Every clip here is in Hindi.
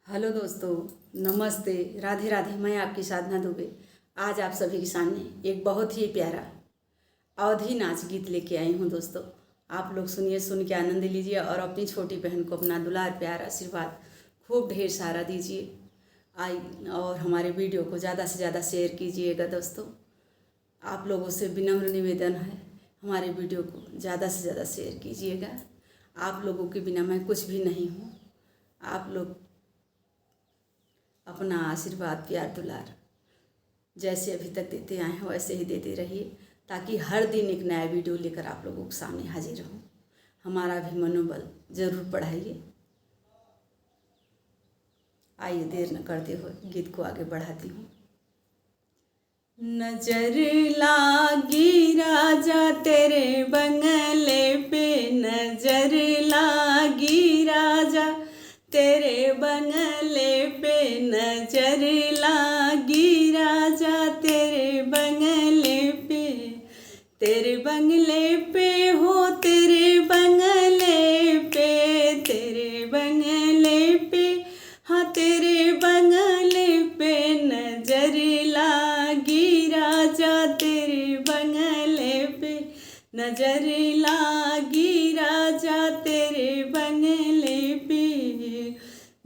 हेलो दोस्तों, नमस्ते, राधे राधे। मैं आपकी साधना दुबे आज आप सभी के सामने एक बहुत ही प्यारा अवधी नाच गीत लेके आई हूँ। दोस्तों, आप लोग सुनिए, सुन के आनंद लीजिए और अपनी छोटी बहन को अपना दुलार प्यार आशीर्वाद खूब ढेर सारा दीजिए। आई और हमारे वीडियो को ज़्यादा से ज़्यादा शेयर कीजिएगा। दोस्तों, आप लोगों से विनम्र निवेदन है, हमारे वीडियो को ज़्यादा से ज़्यादा शेयर कीजिएगा। आप लोगों के बिना मैं कुछ भी नहीं हूँ। आप लोग अपना आशीर्वाद प्यार दुलार जैसे अभी तक देते आए हैं वैसे ही देते रहिए, ताकि हर दिन एक नया वीडियो लेकर आप लोगों के सामने हाजिर रहूं। हमारा भी मनोबल ज़रूर बढ़ाइए। आइए, देर न करते हुए गीत को आगे बढ़ाती हूँ। नजर लागी राजा तेरे बंगले पे, नजर लागी राजा तेरे बंगले पे, नजर लागी राजा तेरे बंगले पे। तेरे बंगले पे हो, तेरे बंगले पे, तेरे बंगले पे, हाँ तेरे बंगले पे नजर लागी राजा तेरे बंगले पे, नजर लागी राजा तेरे बंगले पे।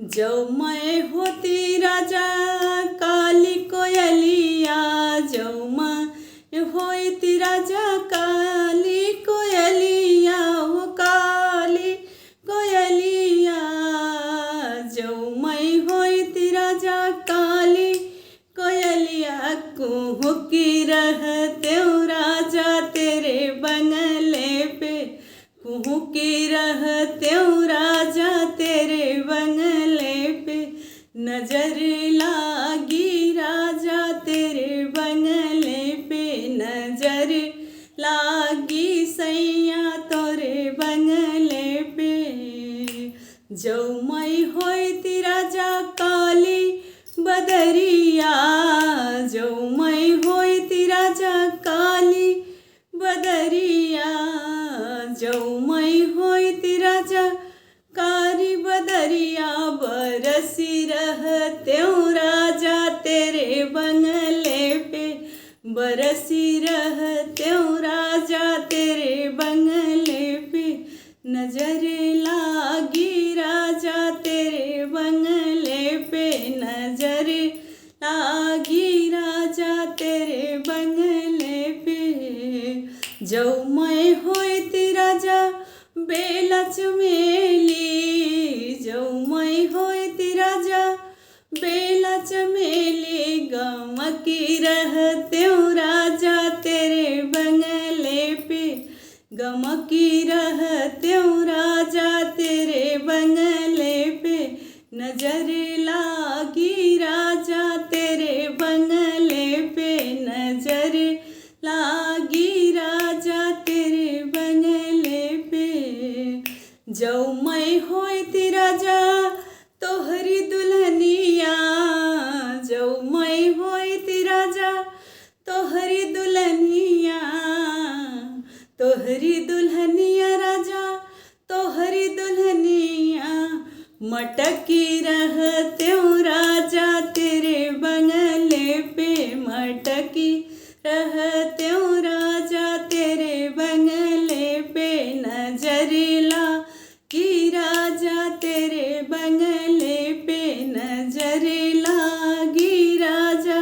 जो मैं होती राजा काली कोयलिया, जो मैं होती राजा काली कोयलिया, वो काली कोयलिया। जो मैं होती राजा काली कोयलिया, कुहुकी रहते राजा तेरे बंगले पे, कुहुकी रहते राजा तेरे बंगले पे। नजर लागी राजा तेरे बंगले पे, नजर लागी सैया तोरे बंगले पे। जो मैं होती राजा काली बदरिया, जो मैं होती राजा काली बदरिया, जो मैं होती राजा कारी बदरिया। बरसी रहते राजा तेरे बंगले पे, बरसी रहते राजा तेरे बंगले पे। नजर लागी राजा तेरे बंगले पे, नजर लागी राजा तेरे बंगले पे। जो मैं होती राजा बेला चमेली, जो मैं होती राजा बेला चमेली। गमकी रहते राजा तेरे बंगले पे, गमकी रहते राजा तेरे बंगले पे। नजर लागी राजा तेरे बंगले पे, नजर लागी राजा तेरे बंगले पे। जो मैं होती राजा तोहरी दुल्हनिया, जो मैं होती राजा तोहरी दुल्हनिया, तोहरी दुल्हनिया राजा तोहरी दुल्हनिया। मटकी रहते राजा तेरे बंगले पे, मटकी रहते राजा तेरे बंगले पे। नजर लागी राजा तेरे बंगले पे, नजर लागी राजा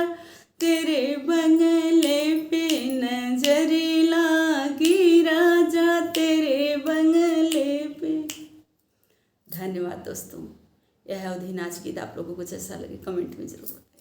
तेरे बंगले पे, नजर लागी राजा तेरे बंगले पे। धन्यवाद दोस्तों। यह अवधी नाच गीत आप लोगों को कैसा लगे कमेंट में जरूर बताएं।